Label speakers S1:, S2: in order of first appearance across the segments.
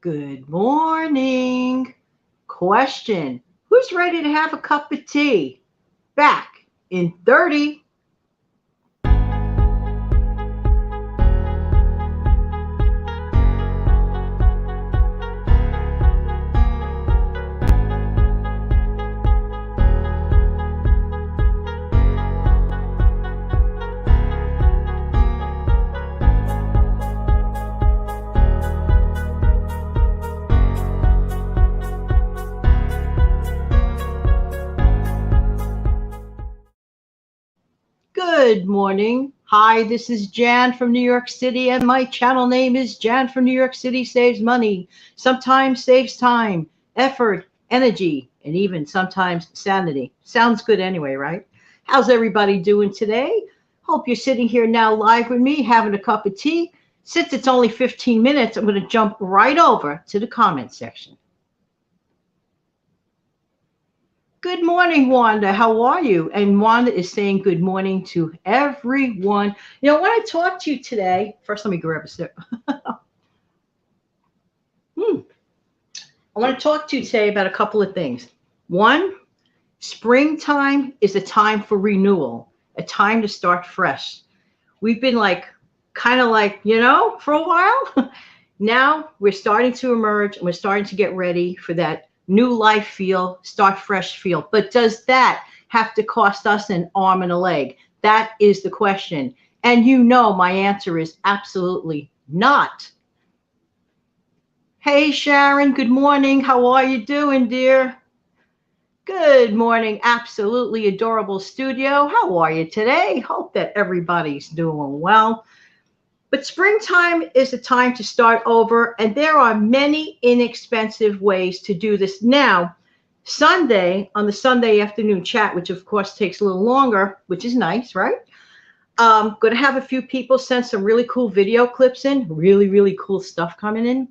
S1: Good morning. Question. Who's ready to have a cup of tea? Back in 30. Good morning. Hi, this is Jan from New York City, and my channel name is Jan from New York City Saves Money. Sometimes saves time, effort, energy, and even sometimes sanity. Sounds good anyway, right? How's everybody doing today? Hope you're sitting here now live with me having a cup of tea. Since it's only 15 minutes, I'm going to jump right over to the comment section. Good morning, Wanda. How are you? And Wanda is saying good morning to everyone. I want to talk to you today. First, let me grab a sip. I want to talk to you today about a couple of things. One, springtime is a time for renewal, a time to start fresh. We've been kind of for a while. Now we're starting to emerge and we're starting to get ready for that new life feel, start fresh feel. But does that have to cost us an arm and a leg? That is the question. And my answer is absolutely not. Hey, Sharon, good morning. How are you doing, dear? Good morning, absolutely adorable studio. How are you today? Hope that everybody's doing well. But springtime is a time to start over, and there are many inexpensive ways to do this. Now, Sunday, on the Sunday afternoon chat, which of course takes a little longer, which is nice, right? Going to have a few people send some really cool video clips in, really, really cool stuff coming in.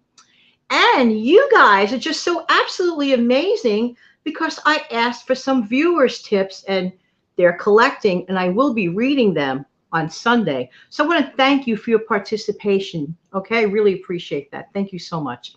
S1: And you guys are just so absolutely amazing because I asked for some viewers' tips and they're collecting, and I will be reading them on Sunday. So I want to thank you for your participation. Okay, really appreciate that. Thank you so much.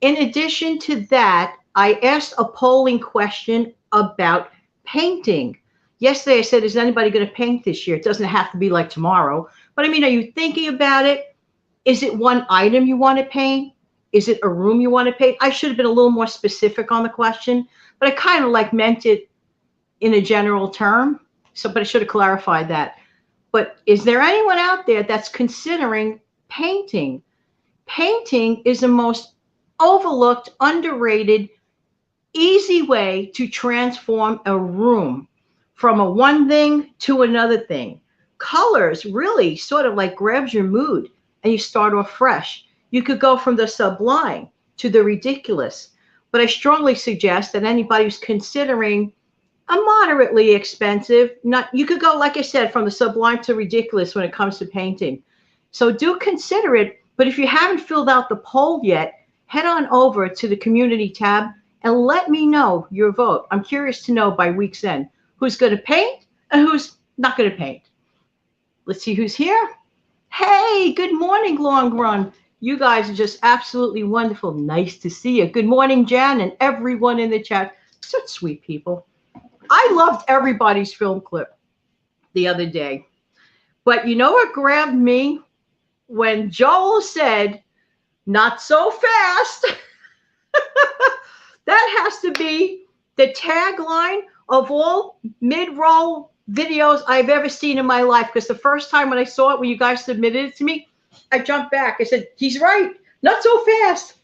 S1: In addition to that, I asked a polling question about painting. Yesterday I said, is anybody going to paint this year? It doesn't have to be like tomorrow. But are you thinking about it? Is it one item you want to paint? Is it a room you want to paint? I should have been a little more specific on the question, but I kind of meant it in a general term. But I should have clarified that. But is there anyone out there that's considering painting? Painting is the most overlooked, underrated, easy way to transform a room from a one thing to another thing. Colors really sort of grabs your mood and you start off fresh. You could go from the sublime to the ridiculous. But I strongly suggest that anybody who's considering a moderately expensive, you could go, like I said, from the sublime to ridiculous when it comes to painting. So do consider it. But if you haven't filled out the poll yet, head on over to the community tab and let me know your vote. I'm curious to know by week's end who's going to paint and who's not going to paint. Let's see who's here. Hey, good morning, Long Run. You guys are just absolutely wonderful. Nice to see you. Good morning, Jan, and everyone in the chat. Such sweet people. I loved everybody's film clip the other day. But you know what grabbed me? When Joel said, not so fast. That has to be the tagline of all mid-roll videos I've ever seen in my life. Because the first time when I saw it, when you guys submitted it to me, I jumped back. I said, he's right. Not so fast.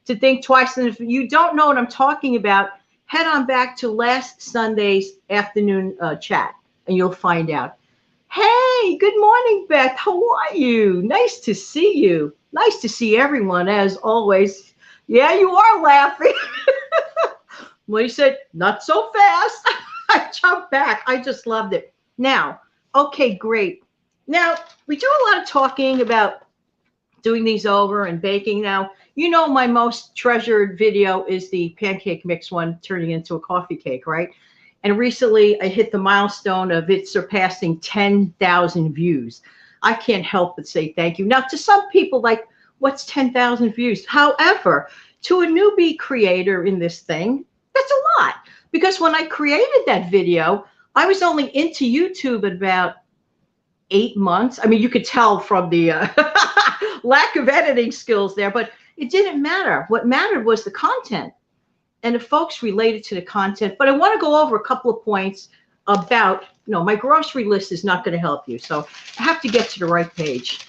S1: To think twice. And if you don't know what I'm talking about, head on back to last Sunday's afternoon chat and you'll find out. Hey, good morning, Beth. How are you? Nice to see you. Nice to see everyone, as always. Yeah, you are laughing. When he said, not so fast, I jumped back. I just loved it. Now, okay, great. Now, we do a lot of talking about doing these over and baking. Now, my most treasured video is the pancake mix one turning into a coffee cake, right? And recently I hit the milestone of it surpassing 10,000 views. I can't help but say thank you. Now, to some people, What's 10,000 views? However, to a newbie creator in this thing, that's a lot. Because when I created that video, I was only into YouTube at about 8 months. I mean, you could tell from the lack of editing skills there, but it didn't matter. What mattered was the content and the folks related to the content. But I want to go over a couple of points about, my grocery list is not going to help you. So I have to get to the right page.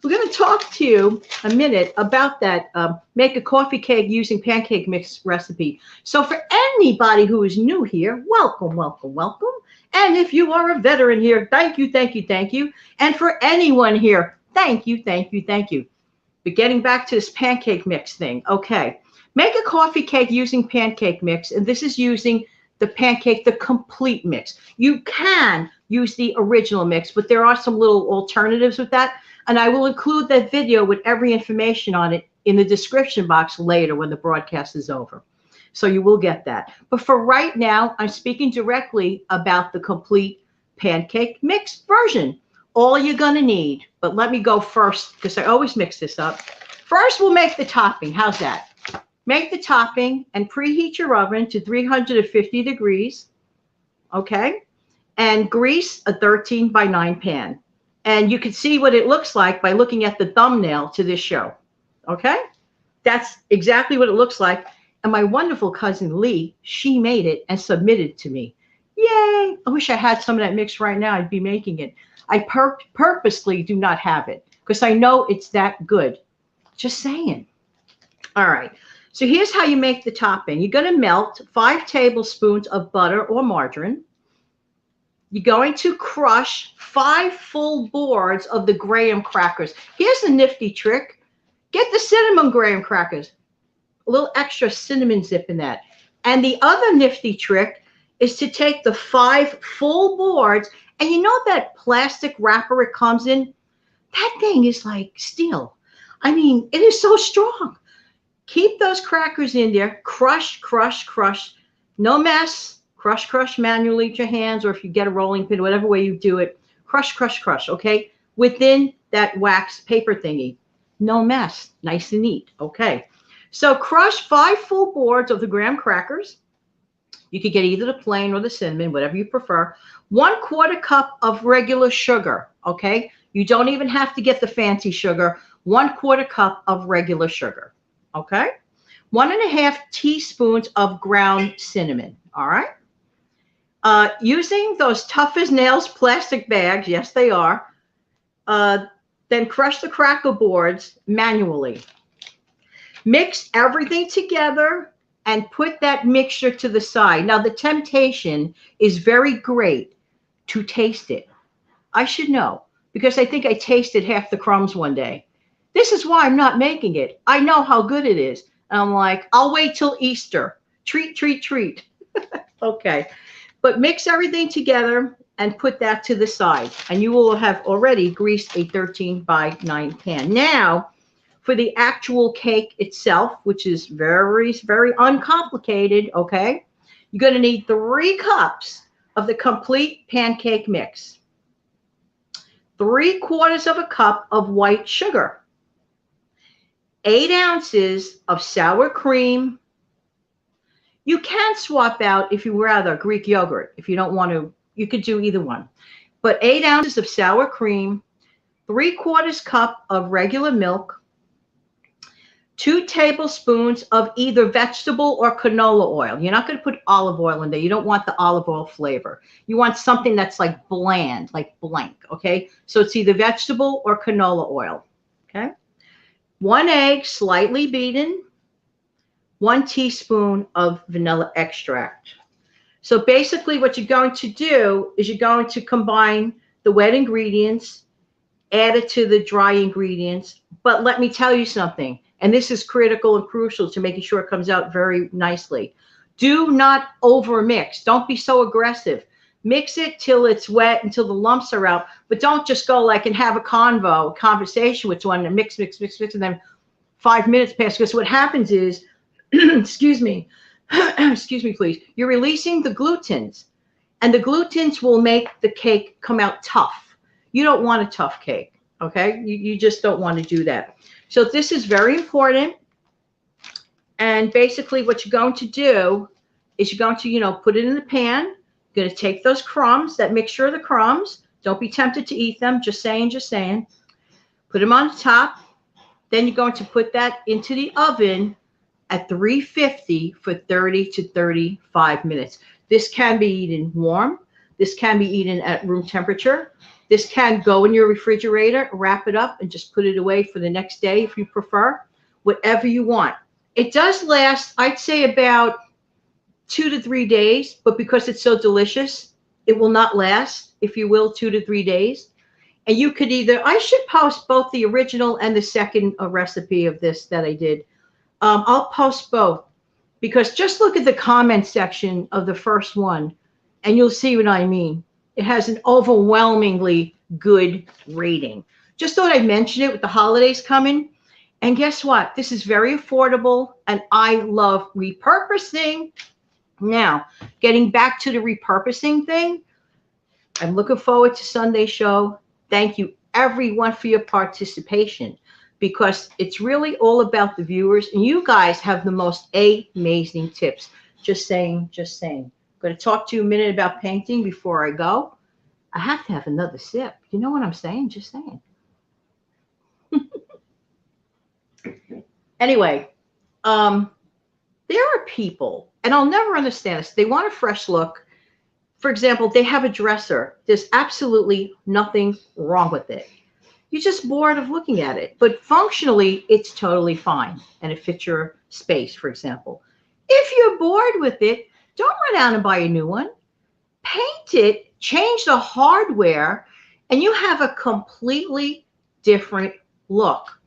S1: We're going to talk to you a minute about that make a coffee cake using pancake mix recipe. So for anybody who is new here, welcome, welcome, welcome. And if you are a veteran here, thank you, thank you, thank you. And for anyone here, thank you, thank you, thank you. But getting back to this pancake mix thing, okay. Make a coffee cake using pancake mix, and this is using the pancake, the complete mix. You can use the original mix, but there are some little alternatives with that. And I will include that video with every information on it in the description box later when the broadcast is over. So you will get that. But for right now, I'm speaking directly about the complete pancake mix version. All you're going to need, but let me go first because I always mix this up. First, we'll make the topping. How's that? Make the topping and preheat your oven to 350 degrees, okay? And grease a 13x9 pan. And you can see what it looks like by looking at the thumbnail to this show, okay? That's exactly what it looks like. And my wonderful cousin Lee, she made it and submitted to me. Yay! I wish I had some of that mix right now. I'd be making it. I purposely do not have it because I know it's that good. Just saying. All right. So here's how you make the topping. You're going to melt 5 tablespoons of butter or margarine. You're going to crush 5 full boards of the graham crackers. Here's a nifty trick. Get the cinnamon graham crackers. A little extra cinnamon zip in that. And the other nifty trick is to take the 5 full boards, and you know that plastic wrapper it comes in? That thing is like steel. I mean, it is so strong. Keep those crackers in there. Crush, crush, crush. No mess. Crush, crush manually with your hands, or if you get a rolling pin, whatever way you do it. Crush, crush, crush, okay? Within that wax paper thingy. No mess. Nice and neat, okay? So crush 5 full boards of the graham crackers. You could get either the plain or the cinnamon, whatever you prefer. 1/4 cup of regular sugar, okay? You don't even have to get the fancy sugar. 1/4 cup of regular sugar, okay? 1½ teaspoons of ground cinnamon, all right? Using those tough as nails plastic bags, yes they are, then crush the cracker boards manually. Mix everything together and put that mixture to the side. Now the temptation is very great to taste it. I should know because I think I tasted half the crumbs one day. This is why I'm not making it. I know how good it is. And I'm like, I'll wait till Easter. Treat, treat, treat. Okay. But mix everything together and put that to the side. And you will have already greased a 13x9 pan. Now, for the actual cake itself, which is very, very uncomplicated, okay? You're going to need 3 cups of the complete pancake mix. 3/4 cup of white sugar. 8 ounces of sour cream. You can swap out if you rather Greek yogurt. If you don't want to, you could do either one. But 8 ounces of sour cream, 3/4 cup of regular milk, 2 tablespoons of either vegetable or canola oil. You're not going to put olive oil in there. You don't want the olive oil flavor. You want something that's like bland, like blank, okay? So it's either vegetable or canola oil, okay? 1 egg, slightly beaten. 1 teaspoon of vanilla extract. So basically what you're going to do is you're going to combine the wet ingredients, add it to the dry ingredients. But let me tell you something, and this is critical and crucial to making sure it comes out very nicely. Do not over mix. Don't be so aggressive. Mix it till it's wet, until the lumps are out, but don't just go like and have a conversation with someone and mix, mix, mix, mix, and then 5 minutes pass. Because what happens is, excuse me, excuse me, please, you're releasing the glutens, and the glutens will make the cake come out tough. You don't want a tough cake. Okay, you just don't want to do that. So this is very important. And basically what you're going to do is you're going to, put it in the pan. You're going to take those crumbs, that mixture of the crumbs. Don't be tempted to eat them. Just saying, just saying. Put them on the top. Then you're going to put that into the oven at 350 for 30 to 35 minutes. This can be eaten warm. This can be eaten at room temperature. This can go in your refrigerator, wrap it up, and just put it away for the next day if you prefer. Whatever you want. It does last, I'd say, about 2 to 3 days, but because it's so delicious, it will not last, if you will, 2 to 3 days. And you could either, I should post both the original and the second recipe of this that I did. I'll post both because just look at the comment section of the first one and you'll see what I mean. It has an overwhelmingly good rating. Just thought I'd mention it with the holidays coming. And guess what? This is very affordable and I love repurposing. Now, getting back to the repurposing thing, I'm looking forward to Sunday's show. Thank you everyone for your participation because it's really all about the viewers and you guys have the most amazing tips. Just saying, just saying. I'm going to talk to you a minute about painting before I go. I have to have another sip. You know what I'm saying? Just saying. Anyway, there are people, and I'll never understand this. They want a fresh look. For example, they have a dresser. There's absolutely nothing wrong with it. You're just bored of looking at it. But functionally, it's totally fine. And it fits your space, for example. If you're bored with it, don't run out and buy a new one. Paint it, change the hardware, and you have a completely different look.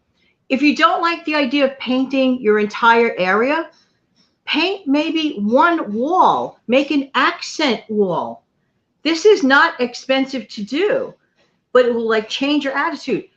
S1: If you don't like the idea of painting your entire area, paint maybe one wall, make an accent wall. This is not expensive to do, but it will like change your attitude.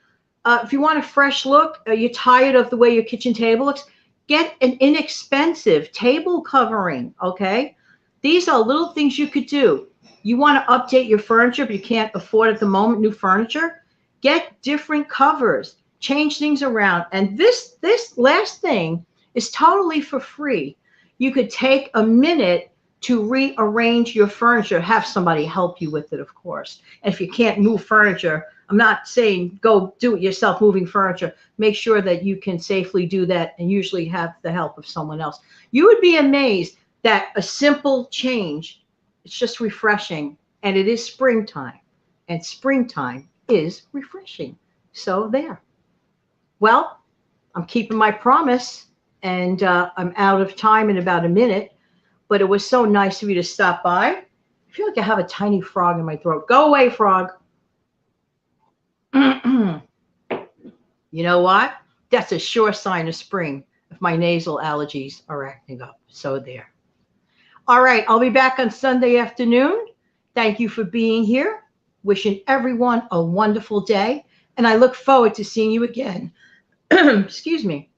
S1: If you want a fresh look, you're tired of the way your kitchen table looks, get an inexpensive table covering, okay? These are little things you could do. You want to update your furniture, but you can't afford at the moment new furniture, get different covers, change things around. And this last thing is totally for free. You could take a minute to rearrange your furniture, have somebody help you with it, of course. And if you can't move furniture, I'm not saying go do it yourself, moving furniture. Make sure that you can safely do that and usually have the help of someone else. You would be amazed that a simple change, it's just refreshing. And it is springtime. And springtime is refreshing. So there. Well, I'm keeping my promise. And I'm out of time in about a minute. But it was so nice of you to stop by. I feel like I have a tiny frog in my throat. Go away, frog. You know what? That's a sure sign of spring if my nasal allergies are acting up. So there. All right. I'll be back on Sunday afternoon. Thank you for being here. Wishing everyone a wonderful day. And I look forward to seeing you again. Excuse me.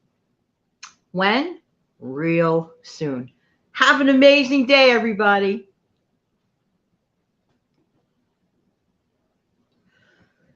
S1: When? Real soon. Have an amazing day, everybody.